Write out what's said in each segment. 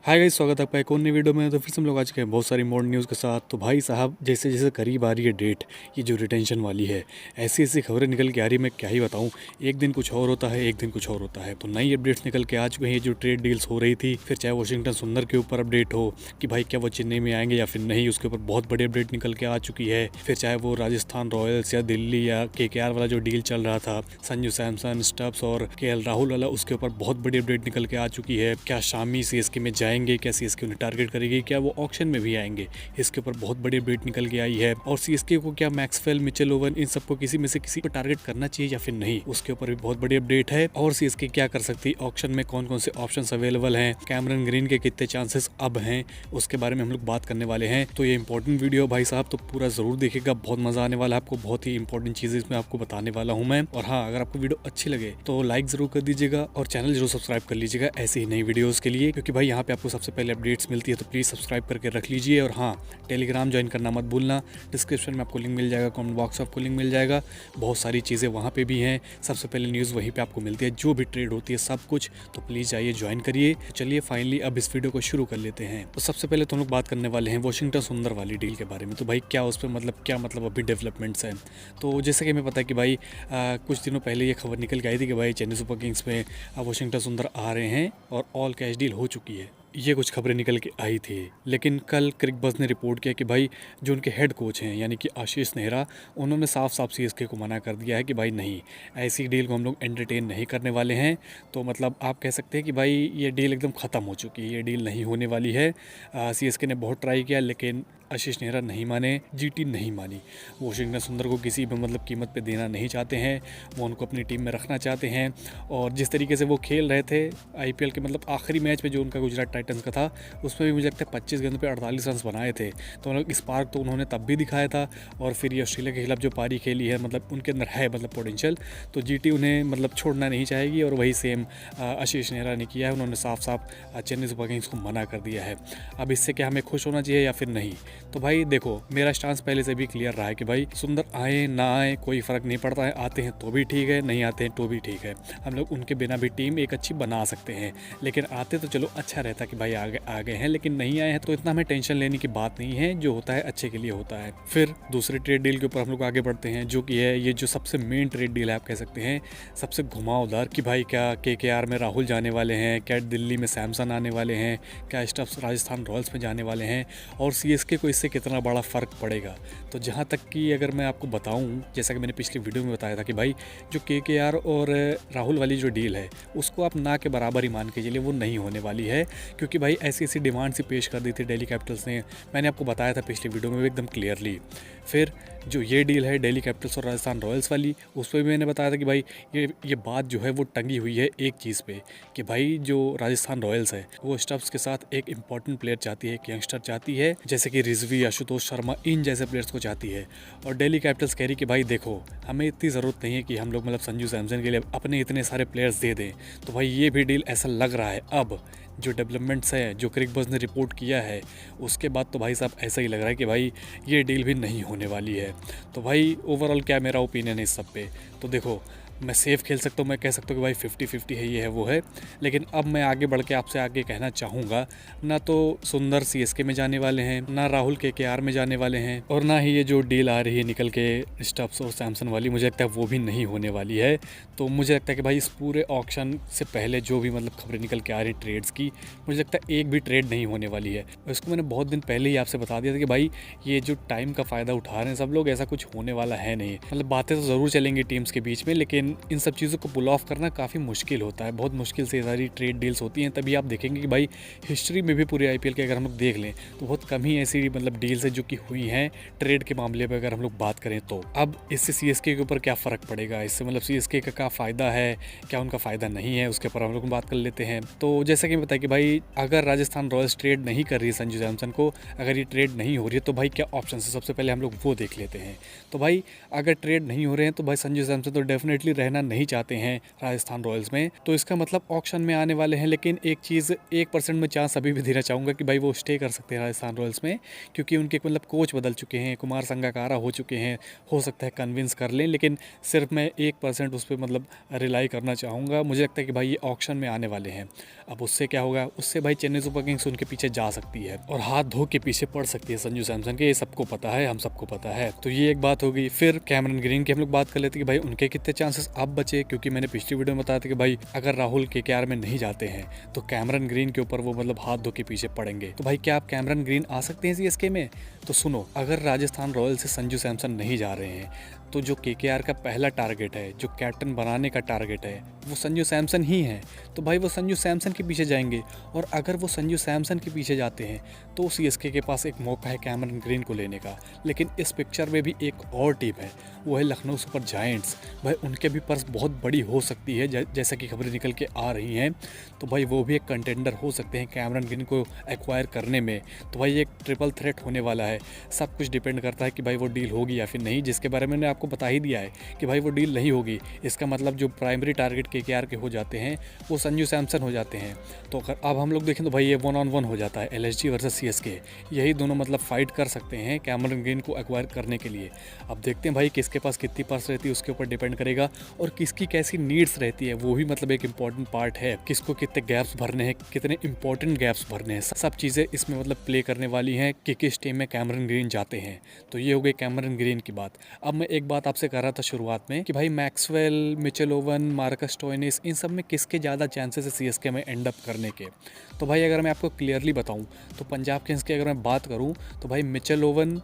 Hi guys, स्वागत है आपका एक और नई वीडियो में। तो फिर से हम लोग आज के बहुत सारी मॉडर्न न्यूज़ के साथ। तो भाई साहब, जैसे जैसे करीब आ रही है डेट, ये जो रिटेंशन वाली है, ऐसी ऐसी खबरें निकल के आ रही, मैं क्या ही बताऊं। एक दिन कुछ और होता है, एक दिन कुछ और होता है। तो नई अपडेट्स निकल के आ चुके हैं। जो ट्रेड डील्स हो रही थी, फिर चाहे वाशिंगटन सुंदर के ऊपर अपडेट हो कि भाई क्या वो चेन्नई में आएंगे या फिर नहीं, उसके ऊपर बहुत बड़ी अपडेट निकल के आ चुकी है। फिर चाहे वो राजस्थान रॉयल्स या दिल्ली या KKR वाला जो डील चल रहा था, संजू सैमसन, स्टब्स और KL राहुल वाला, उसके ऊपर बहुत बड़ी अपडेट निकल के आ चुकी है। क्या शामी CSK में जाएंगे, क्या CSK उन्हें टारगेट करेगी, क्या वो ऑक्शन में भी आएंगे, इसके ऊपर बहुत बड़ी अपडेट निकल के आई है। और CSK को क्या मैक्सवेल, मिचेल ओवन, इन सबको किसी में से किसी को टारगेट करना चाहिए या फिर नहीं, उसके ऊपर भी बहुत बड़ी अपडेट है। और CSK क्या कर सकती है, ऑक्शन में कौन कौन से ऑप्शंस अवेलेबल हैं, कैमरन ग्रीन के कितने चांसेस अब हैं, उसके बारे में हम लोग बात करने वाले हैं। तो ये इंपॉर्टेंट वीडियो भाई साहब, तो पूरा जरूर देखिएगा, बहुत मजा आने वाला है आपको। बहुत ही इंपॉर्टेंट चीजें इसमें आपको बताने वाला हूँ मैं। और हाँ, अगर आपको वीडियो अच्छी लगे तो लाइक जरूर कर दीजिएगा और चैनल जरूर सब्सक्राइब कर लीजिएगा ऐसी ही नई वीडियोस के लिए, क्योंकि भाई यहाँ पे आपको सबसे पहले अपडेट्स मिलती है। तो प्लीज सब्सक्राइब करके रख लीजिए। और हाँ, टेलीग्राम ज्वाइन करना मत भूलना। डिस्क्रिप्शन में आपको लिंक मिल जाएगा, कमेंट बॉक्स में आपको लिंक मिल जाएगा। बहुत सारी चीज़ें वहाँ पे भी हैं। सबसे पहले न्यूज़ वहीं पे आपको मिलती है, जो भी ट्रेड होती है सब कुछ। तो प्लीज़ जाइए, ज्वाइन करिए। तो चलिए फाइनली अब इस वीडियो को शुरू कर लेते हैं। तो सबसे पहले तो हम लोग बात करने वाले हैं वाशिंगटन सुंदर वाली डील के बारे में। तो भाई क्या उस पर मतलब अभी डेवलपमेंट्स हैं। तो जैसे कि हमें पता है कि भाई कुछ दिनों पहले ये खबर निकल के आई थी कि भाई चेन्नई सुपर किंग्स में वाशिंगटन सुंदर आ रहे हैं और ऑल कैश डील हो चुकी है। ये कुछ खबरें निकल के आई थी, लेकिन कल क्रिकबज़ ने रिपोर्ट किया कि भाई जो उनके हेड कोच हैं यानी कि आशीष नेहरा, उन्होंने साफ साफ CSK को मना कर दिया है कि भाई नहीं, ऐसी डील को हम लोग एंटरटेन नहीं करने वाले हैं। तो मतलब आप कह सकते हैं कि भाई ये डील एकदम ख़त्म हो चुकी है, ये डील नहीं होने वाली है। CSK ने बहुत ट्राई किया, लेकिन आशीष नेहरा नहीं माने, GT नहीं मानी। वाशिंगटन सुंदर को किसी भी कीमत पे देना नहीं चाहते हैं, वो उनको अपनी टीम में रखना चाहते हैं। और जिस तरीके से वो खेल रहे थे IPL के आखिरी मैच में जो उनका गुजरात टाइटन्स का था, उसमें भी मुझे लगता है 25 गेंदों पे 48 रन बनाए थे। तो स्पार्क तो उन्होंने तब भी दिखाया था। और फिर ये ऑस्ट्रेलिया के खिलाफ जो पारी खेली है, उनके अंदर है पोटेंशियल। तो GT उन्हें छोड़ना नहीं चाहेगी। और वही सेम आशीष नेहरा ने किया है, उन्होंने साफ साफ चेन्नई सुपर किंग्स को मना कर दिया है। अब इससे क्या हमें खुश होना चाहिए या फिर नहीं? तो भाई देखो, मेरा स्टांस पहले से भी क्लियर रहा है कि भाई सुंदर आए ना आए कोई फ़र्क नहीं पड़ता है। आते हैं तो भी ठीक है, नहीं आते हैं तो भी ठीक है। हम लोग उनके बिना भी टीम एक अच्छी बना सकते हैं। लेकिन आते तो चलो अच्छा रहता कि भाई आ गए हैं, लेकिन नहीं आए हैं तो इतना हमें टेंशन लेने की बात नहीं है। जो होता है अच्छे के लिए होता है। फिर दूसरे ट्रेड डील के ऊपर हम लोग आगे बढ़ते हैं, जो कि है ये जो सबसे मेन ट्रेड डील है, आप कह सकते हैं सबसे घुमावदार, कि भाई क्या KKR में राहुल जाने वाले हैं, क्या दिल्ली में सैमसन आने वाले हैं, क्या स्टब्स राजस्थान रॉयल्स में जाने वाले हैं, और CSK को इससे कितना बड़ा फ़र्क पड़ेगा। तो जहाँ तक कि अगर मैं आपको बताऊँ, जैसा कि मैंने पिछली वीडियो में बताया था कि भाई जो KKR और राहुल वाली जो डील है, उसको आप ना के बराबर ही मान के चलिए, वो नहीं होने वाली है। क्योंकि भाई ऐसी ऐसी डिमांड सी पेश कर दी थी दिल्ली कैपिटल्स ने, मैंने आपको बताया था पिछली वीडियो में एकदम क्लियरली। फिर जो ये डील है दिल्ली कैपिटल्स और राजस्थान रॉयल्स वाली, उस पर भी मैंने बताया था कि भाई ये बात जो है वो टंगी हुई है एक चीज़ पे, कि भाई जो राजस्थान रॉयल्स है वो स्टब्स के साथ एक इंपॉर्टेंट प्लेयर चाहती है, एक यंगस्टर चाहती है, जैसे कि रिजवी, आशुतोष शर्मा, इन जैसे प्लेयर्स को चाहती है। और दिल्ली कैपिटल्स कह रही कि भाई देखो, हमें इतनी ज़रूरत नहीं है कि हम लोग संजू सैमसन के लिए अपने इतने सारे प्लेयर्स दे दें। तो भाई ये भी डील ऐसा लग रहा है, अब जो डेवलपमेंट्स है, जो क्रिकबज़ ने रिपोर्ट किया है, उसके बाद तो भाई साहब ऐसा ही लग रहा है कि भाई ये डील भी नहीं होने वाली है। तो भाई ओवरऑल क्या मेरा ओपिनियन है इस सब पे? तो देखो, मैं सेफ़ खेल सकता हूँ, मैं कह सकता हूँ कि भाई 50-50 है, ये है वो है। लेकिन अब मैं आगे बढ़ के आपसे आगे कहना चाहूँगा, ना तो सुंदर CSK में जाने वाले हैं, ना राहुल KKR में जाने वाले हैं, और ना ही ये जो डील आ रही है निकल के स्टब्स और सैमसन वाली, मुझे लगता है वो भी नहीं होने वाली है। तो मुझे लगता है कि भाई इस पूरे ऑक्शन से पहले जो भी खबरें निकल के आ रही ट्रेड्स की, मुझे लगता है एक भी ट्रेड नहीं होने वाली है। इसको मैंने बहुत दिन पहले ही आपसे बता दिया था कि भाई ये जो टाइम का फ़ायदा उठा रहे हैं सब लोग, ऐसा कुछ होने वाला है नहीं। बातें तो ज़रूर चलेंगी टीम्स के बीच में, लेकिन इन सब चीज़ों को पुल ऑफ करना काफ़ी मुश्किल होता है। बहुत मुश्किल से सारी ट्रेड डील्स होती हैं। तभी आप देखेंगे कि भाई हिस्ट्री में भी पूरे IPL के अगर हम लोग देख लें तो बहुत कम ही ऐसी डील्स है जो कि हुई हैं ट्रेड के मामले में, अगर हम लोग बात करें तो। अब इससे CSK के ऊपर क्या फ़र्क पड़ेगा, इससे CSK का क्या फ़ायदा है, क्या उनका फ़ायदा नहीं है, उसके ऊपर हम लोग बात कर लेते हैं। तो जैसा कि बताया कि भाई अगर राजस्थान रॉयल्स ट्रेड नहीं कर रही है संजू सैमसन को, अगर ये ट्रेड नहीं हो रही है, तो भाई क्या ऑप्शन है, सबसे पहले हम लोग वो देख लेते हैं। तो भाई अगर ट्रेड नहीं हो रहे हैं तो भाई संजू सैमसन तो डेफिनेटली रहना नहीं चाहते हैं राजस्थान रॉयल्स में, तो इसका मतलब ऑक्शन में आने वाले हैं। लेकिन एक चीज़ 1% में चांस अभी भी देना चाहूँगा कि भाई वो स्टे कर सकते हैं राजस्थान रॉयल्स में, क्योंकि उनके मतलब कोच बदल चुके हैं, कुमार संगकारा हो चुके हैं, हो सकता है कन्विंस कर लें। लेकिन सिर्फ मैं 1% उस पर मतलब रिलाई करना चाहूँगा। मुझे लगता है कि भाई ये ऑक्शन में आने वाले हैं। अब उससे क्या होगा, उससे भाई चेन्नई सुपर किंग्स उनके पीछे जा सकती है और हाथ धो के पीछे पड़ सकती है संजू सैमसन के। ये सबको पता है, हम सबको पता है। तो ये एक बात हो गई। फिर कैमरन ग्रीन की हम लोग बात कर लेते हैं कि भाई उनके कितने चांसेस अब बचे, क्योंकि मैंने पिछली वीडियो में बताया था कि भाई अगर राहुल केकेआर में नहीं जाते हैं तो कैमरन ग्रीन के ऊपर वो मतलब हाथ धो के पीछे पड़ेंगे। तो भाई क्या आप कैमरन ग्रीन आ सकते हैं सीएसके में? तो सुनो, अगर राजस्थान रॉयल्स से संजू सैमसन नहीं जा रहे हैं तो जो केकेआर का पहला टारगेट है, जो कैप्टन बनाने का टारगेट है, वो संजू सैमसन ही है। तो भाई वो संजू सैमसन के पीछे जाएंगे, और अगर वो संजू सैमसन के पीछे जाते हैं तो सीएसके के पास एक मौका है कैमरन ग्रीन को लेने का। लेकिन इस पिक्चर में भी एक और टीम है, वो है लखनऊ सुपर जायंट्स। भाई उनके भी पर्स बहुत बड़ी हो सकती है, जैसा कि खबरें निकल के आ रही हैं। तो भाई वो भी एक कंटेंडर हो सकते हैं कैमरन ग्रीन को एक्वायर करने में। तो भाई एक ट्रिपल थ्रेट होने वाला है। सब कुछ डिपेंड करता है कि भाई वो डील होगी या फिर नहीं, जिसके बारे में मैंने आपको बता ही दिया है कि भाई वो डील नहीं होगी। इसका मतलब जो प्राइमरी टारगेट केकेआर के हो जाते हैं वो संजू सैमसन हो जाते हैं। तो अगर अब हम लोग देखें तो भाई ये 1-on-1 हो जाता है, एलएसजी वर्सेस सीएसके। यही दोनों मतलब फाइट कर सकते हैं कैमरन ग्रीन को एक्वायर करने के लिए। अब देखते हैं भाई किसके पास कितनी पर्स रहती है, उसके ऊपर डिपेंड करेगा, और किसकी कैसी नीड्स रहती है वो भी मतलब एक इंपॉर्टेंट पार्ट है। किसको कितने गैप्स भरने हैं, कितने इंपॉर्टेंट गैप्स भरने हैं, सब चीज़ें इसमें मतलब प्ले करने वाली हैं कि किस टीम में कैमरन ग्रीन जाते हैं। तो ये हो गई कैमरन ग्रीन की बात। अब मैं एक बात आपसे कर रहा था शुरुआत में कि भाई Maxwell, Mitchell Owen, Marcus Stoinis, इन सब में किसके ज़्यादा चांसेस है सीएसके में एंड अप करने के। तो भाई अगर मैं आपको क्लियरली बताऊं तो पंजाब किंग्स की अगर मैं बात करूं तो भाई Mitchell Owen,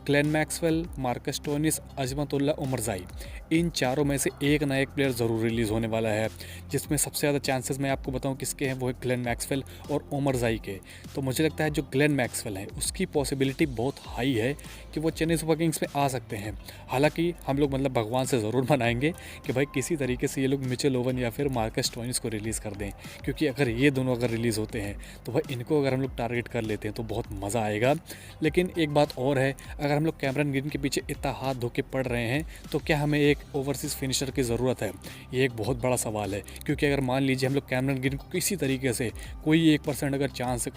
Glenn Maxwell, Marcus Stoinis, Azmatullah Omarzai, इन चारों में से एक ना एक प्लेयर ज़रूर रिलीज़ होने वाला है। जिसमें सबसे ज़्यादा चांसेस मैं आपको बताऊं किसके हैं, वो है ग्लेन मैक्सवेल और उमरजाई के। तो मुझे लगता है जो ग्लेन मैक्सवेल है उसकी पॉसिबिलिटी बहुत हाई है कि वो चेन्नई सुपर किंग्स में आ सकते हैं। हालांकि हम लोग मतलब भगवान से ज़रूर मनाएंगे कि भाई किसी तरीके से ये लोग मिचेल ओवन या फिर मार्कस स्टोइनिस को रिलीज़ कर दें, क्योंकि अगर ये दोनों अगर रिलीज़ होते हैं तो भाई इनको अगर हम लोग टारगेट कर लेते हैं तो बहुत मज़ा आएगा। लेकिन एक बात और है, अगर हम लोग कैमरन ग्रीन के पीछे इतना हाथ धो के पड़ रहे हैं तो क्या हमें एक ओवरसीज़ फिनिशर की ज़रूरत है? ये एक बहुत बड़ा सवाल है। क्योंकि अगर मान लीजिए हम लोग कैमरन ग्रीन को किसी तरीके से कोई 1% अगर चांस है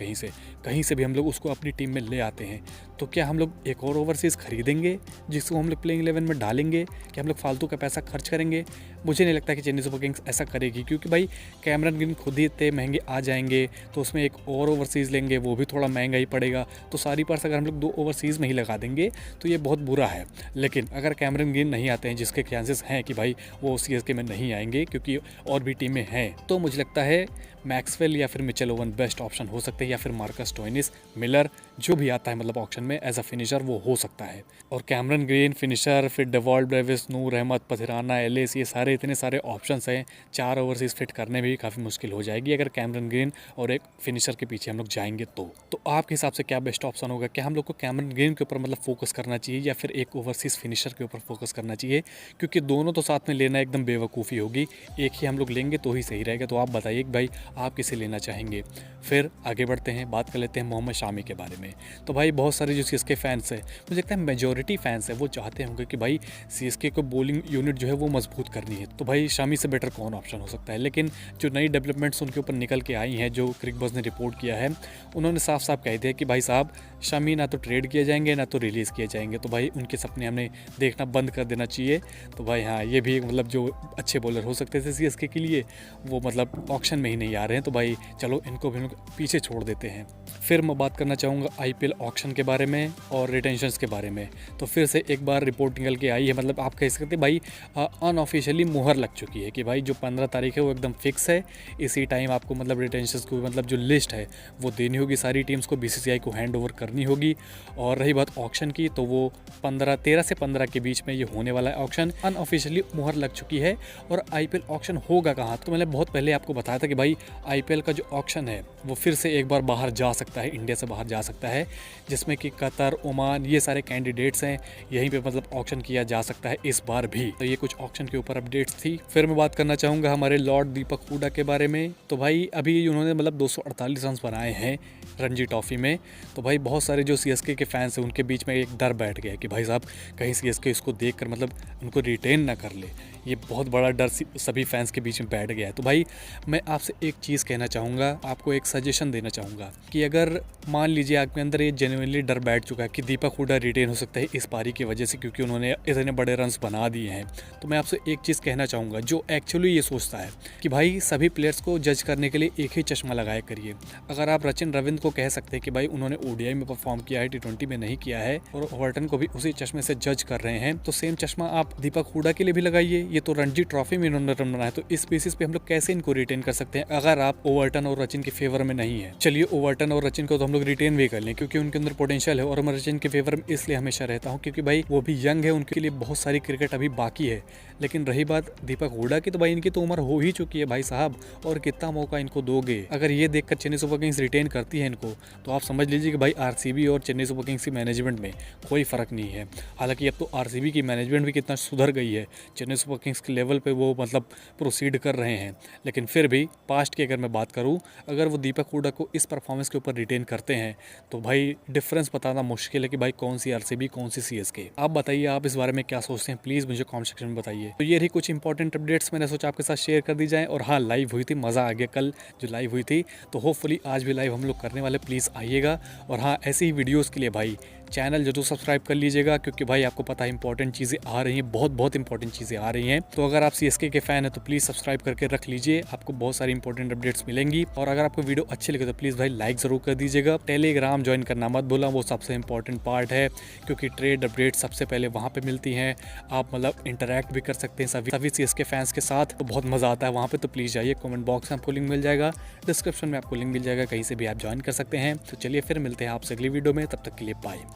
कहीं से भी हम लोग उसको अपनी टीम में ले आते हैं, तो क्या हम लोग एक और ओवरसीज़ खरीदेंगे जिसको हम लोग प्लेइंग 11 में डालेंगे? क्या हम लोग फालतू का पैसा खर्च करेंगे? मुझे नहीं लगता कि चेन्नई सुपर किंग्स ऐसा करेगी, क्योंकि भाई कैमरन ग्रीन खुद ही इतने महंगे आ जाएंगे, तो उसमें एक और ओवरसीज़ लेंगे वो भी थोड़ा महंगा ही पड़ेगा। तो सारी पर्स अगर हम लोग 2 ओवरसीज़ में ही लगा देंगे तो ये बहुत बुरा है। लेकिन अगर कैमरन ग्रीन नहीं आते हैं, जिसके चांसेस हैं कि भाई वो सीएसके में नहीं आएंगे क्योंकि और भी टीमें हैं, तो मुझे लगता है मैक्सवेल या फिर मिचेल ओवन बेस्ट ऑप्शन हो सकते हैं, या फिर मार्कस स्टोइनिस, मिलर, जो भी आता है मतलब ऑप्शन में एज अ फिनिशर वो हो सकता है। और कैमरन ग्रीन फिनिशर, फिर डेवॉल्ट ब्रेविस, नूर अहमद, पथिराना, एलिस, ये सारे इतने सारे ऑप्शंस हैं। 4 ओवरसीज फिट करने में भी काफ़ी मुश्किल हो जाएगी अगर कैमरन ग्रीन और एक फिनिशर के पीछे हम लोग जाएंगे तो आपके हिसाब से क्या बेस्ट ऑप्शन होगा? क्या हम लोग को कैमरन ग्रीन के ऊपर मतलब फोकस करना चाहिए या फिर एक ओवरसीज फिनिशर के ऊपर फोकस करना चाहिए? क्योंकि दोनों तो साथ में लेना एकदम बेवकूफ़ी होगी, एक ही हम लोग लेंगे तो ही सही रहेगा। तो आप बताइए कि भाई आप किसे लेना चाहेंगे? फिर आगे बढ़ते हैं, बात कर लेते हैं मोहम्मद शामी के बारे में। तो भाई बहुत सारे जो सीएसके फैंस हैं, मुझे लगता है मेजॉरिटी फैंस है वो चाहते होंगे कि भाई सीएसके को बॉलिंग यूनिट जो है वो मजबूत करनी है, तो भाई शामी से बेटर कौन ऑप्शन हो सकता है? लेकिन जो नई डेवलपमेंट्स उनके ऊपर निकल के आई हैं, जो क्रिक बज़ ने रिपोर्ट किया है, उन्होंने साफ साफ कह दिया कि भाई साहब शामी ना तो ट्रेड किए जाएंगे ना तो रिलीज़ किए जाएंगे। तो भाई उनके सपने हमने देखना बंद कर देना चाहिए। तो भाई हाँ, ये भी मतलब जो अच्छे बॉलर हो सकते थे सीएसके के लिए वो मतलब ऑक्शन में ही नहीं आ रहे हैं। तो भाई चलो इनको भी पीछे छोड़ देते हैं। फिर मैं बात करना चाहूँगा आईपीएल ऑक्शन के बारे में और रिटेंशंस के बारे में। तो फिर से एक बार रिपोर्ट निकल के आई है, मतलब आप कह सकते भाई अनऑफिशियली मुहर लग चुकी है कि भाई जो 15 तारीख है वो एकदम फिक्स है। इसी टाइम आपको मतलब रिटेंशंस को मतलब जो लिस्ट है वो देनी होगी सारी टीम्स को, बीसीसीआई को हैंड ओवर करनी होगी। और रही बात ऑक्शन की, तो वो 13 से 15 के बीच में ये होने वाला है ऑक्शन। अनऑफिशियली मुहर लग चुकी है। और आईपीएल ऑक्शन होगा कहाँ? तो मैंने बहुत पहले आपको बताया था कि भाई आईपीएल का जो ऑक्शन है वो फिर से एक बार बाहर जा सकता है, इंडिया से बाहर जा सकता है, जिसमें कि कतर, ओमान ये सारे कैंडिडेट्स हैं, यहीं पे मतलब ऑक्शन किया जा सकता है इस बार भी। तो ये कुछ ऑक्शन के ऊपर अपडेट्स थी। फिर मैं बात करना चाहूँगा हमारे लॉर्ड दीपक हुडा के बारे में। तो भाई अभी उन्होंने मतलब 248 रन बनाए हैं रणजी ट्रॉफी में। तो भाई बहुत सारे जो सीएसके के फैंस हैं उनके बीच में एक डर बैठ गया कि भाई साहब कहीं सीएसके इसको देखकर मतलब उनको रिटेन ना कर ले। ये बहुत बड़ा डर सभी फैंस के बीच में बैठ गया है। तो भाई मैं आपसे एक चीज़ कहना चाहूँगा, आपको एक सजेशन देना चाहूँगा कि अगर मान लीजिए आपके अंदर ये जेन्युइनली डर बैठ चुका है कि दीपक हुडा रिटेन हो सकता है इस पारी की वजह से, क्योंकि उन्होंने इतने बड़े रन्स बना दिए हैं, तो मैं आपसे एक चीज़ कहना चाहूँगा जो एक्चुअली ये सोचता है कि भाई सभी प्लेयर्स को जज करने के लिए एक ही चश्मा लगाया करिए। अगर आप सचिन रविंद्र को कह सकते हैं कि भाई उन्होंने ओडीआई में परफॉर्म किया है, टी20 में नहीं किया है, और ओवर्टन को भी उसी चश्मे से जज कर रहे हैं, तो सेम चश्मा आप दीपक हुडा के लिए भी लगाइए। ये तो रणजी ट्रॉफी में इन्होंने रन बनाया, तो इस बेसिस पे हम लोग कैसे इनको रिटेन कर सकते हैं अगर आप ओवर्टन और सचिन के फेवर में नहीं है। चलिए ओवर्टन और सचिन को तो हम लोग रिटेन भी कर लें क्योंकि उनके अंदर पोटेंशियल है, और मैं सचिन के फेवर में इसलिए हमेशा रहता हूँ क्योंकि भाई वो भी यंग है, उनके लिए बहुत सारी क्रिकेट अभी बाकी है। लेकिन रही बात दीपक हुडा की, तो भाई इनकी तो उम्र हो ही चुकी है भाई साहब, और कितना मौका इनको दोगे। अगर ये देखकर चेन्नई सुपर किंग्स रिटेन करती है इनको, तो आप समझ लीजिए कि भाई आरसीबी और चेन्नई सुपर किंग्स की मैनेजमेंट में कोई फ़र्क नहीं है। हालांकि अब तो आरसीबी की मैनेजमेंट भी कितना सुधर गई है, चेन्नई सुपर किंग्स के लेवल पे वो मतलब प्रोसीड कर रहे हैं। लेकिन फिर भी पास्ट की अगर मैं बात करूँ, अगर वो दीपक हुडा को इस परफॉर्मेंस के ऊपर रिटेन करते हैं तो भाई डिफरेंस बताना मुश्किल है कि भाई कौन सी आरसीबी कौन सी सीएसके। आप बताइए आप इस बारे में क्या सोचते हैं, प्लीज़ मुझे कमेंट सेक्शन में बताइए। तो ये रही कुछ इंपॉर्टेंट अपडेट्स, मैंने सोचा आपके साथ शेयर कर दी जाए। और हाँ, लाइव हुई थी, मज़ा आ गया कल जो लाइव हुई थी, तो होपफुली आज भी लाइव हम लोग करने वाले, प्लीज़ आइएगा। और हाँ, ऐसी ही वीडियोज़ के लिए भाई चैनल जरूर सब्सक्राइब कर लीजिएगा, क्योंकि भाई आपको पता है इंपॉर्टेंट चीज़ें आ रही हैं, बहुत इंपॉर्टेंट चीज़ें आ रही हैं। तो अगर आप सीएसके के फैन हैं तो प्लीज़ सब्सक्राइब करके रख लीजिए, आपको बहुत सारी इंपॉर्टेंट अपडेट्स मिलेंगी। और अगर आपको वीडियो अच्छी लगे तो प्लीज़ भाई लाइक ज़रूर कर दीजिएगा। टेलीग्राम ज्वाइन करना मत भूलना, वो सबसे इंपॉर्टेंट पार्ट है, क्योंकि ट्रेड अपडेट सबसे पहले वहाँ पर मिलती हैं। आप मतलब इंटरैक्ट भी कर सकते हैं सभी सीएसके फैंस के साथ, तो बहुत मज़ा आता है वहाँ पर। तो प्लीज़ जाइए, कमेंट बॉक्स में आपको लिंक मिल जाएगा, डिस्क्रिप्शन में आपको लिंक मिल जाएगा, कहीं से भी आप ज्वाइन कर सकते हैं। तो चलिए फिर मिलते हैं आपसे अगली वीडियो में, तब तक के लिए बाय।